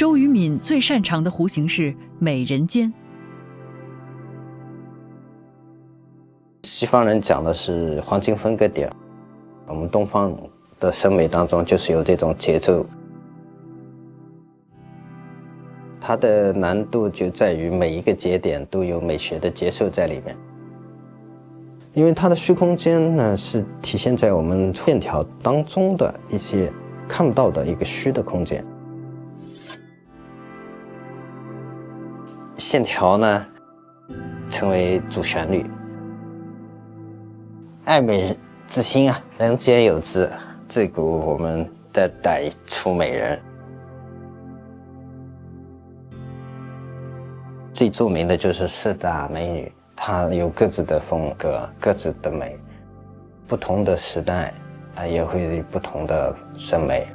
周渝民最擅长的弧形是美人尖。西方人讲的是黄金分割点，我们东方的审美当中就是有这种节奏。它的难度就在于每一个节点都有美学的接受在里面，因为它的虚空间呢是体现在我们线条当中的一些看不到的一个虚的空间。线条呢成为主旋律，爱美之心啊，人皆有之，自古我们的歹出美人。最著名的就是四大美女，她有各自的风格，各自的美，不同的时代也会有不同的审美。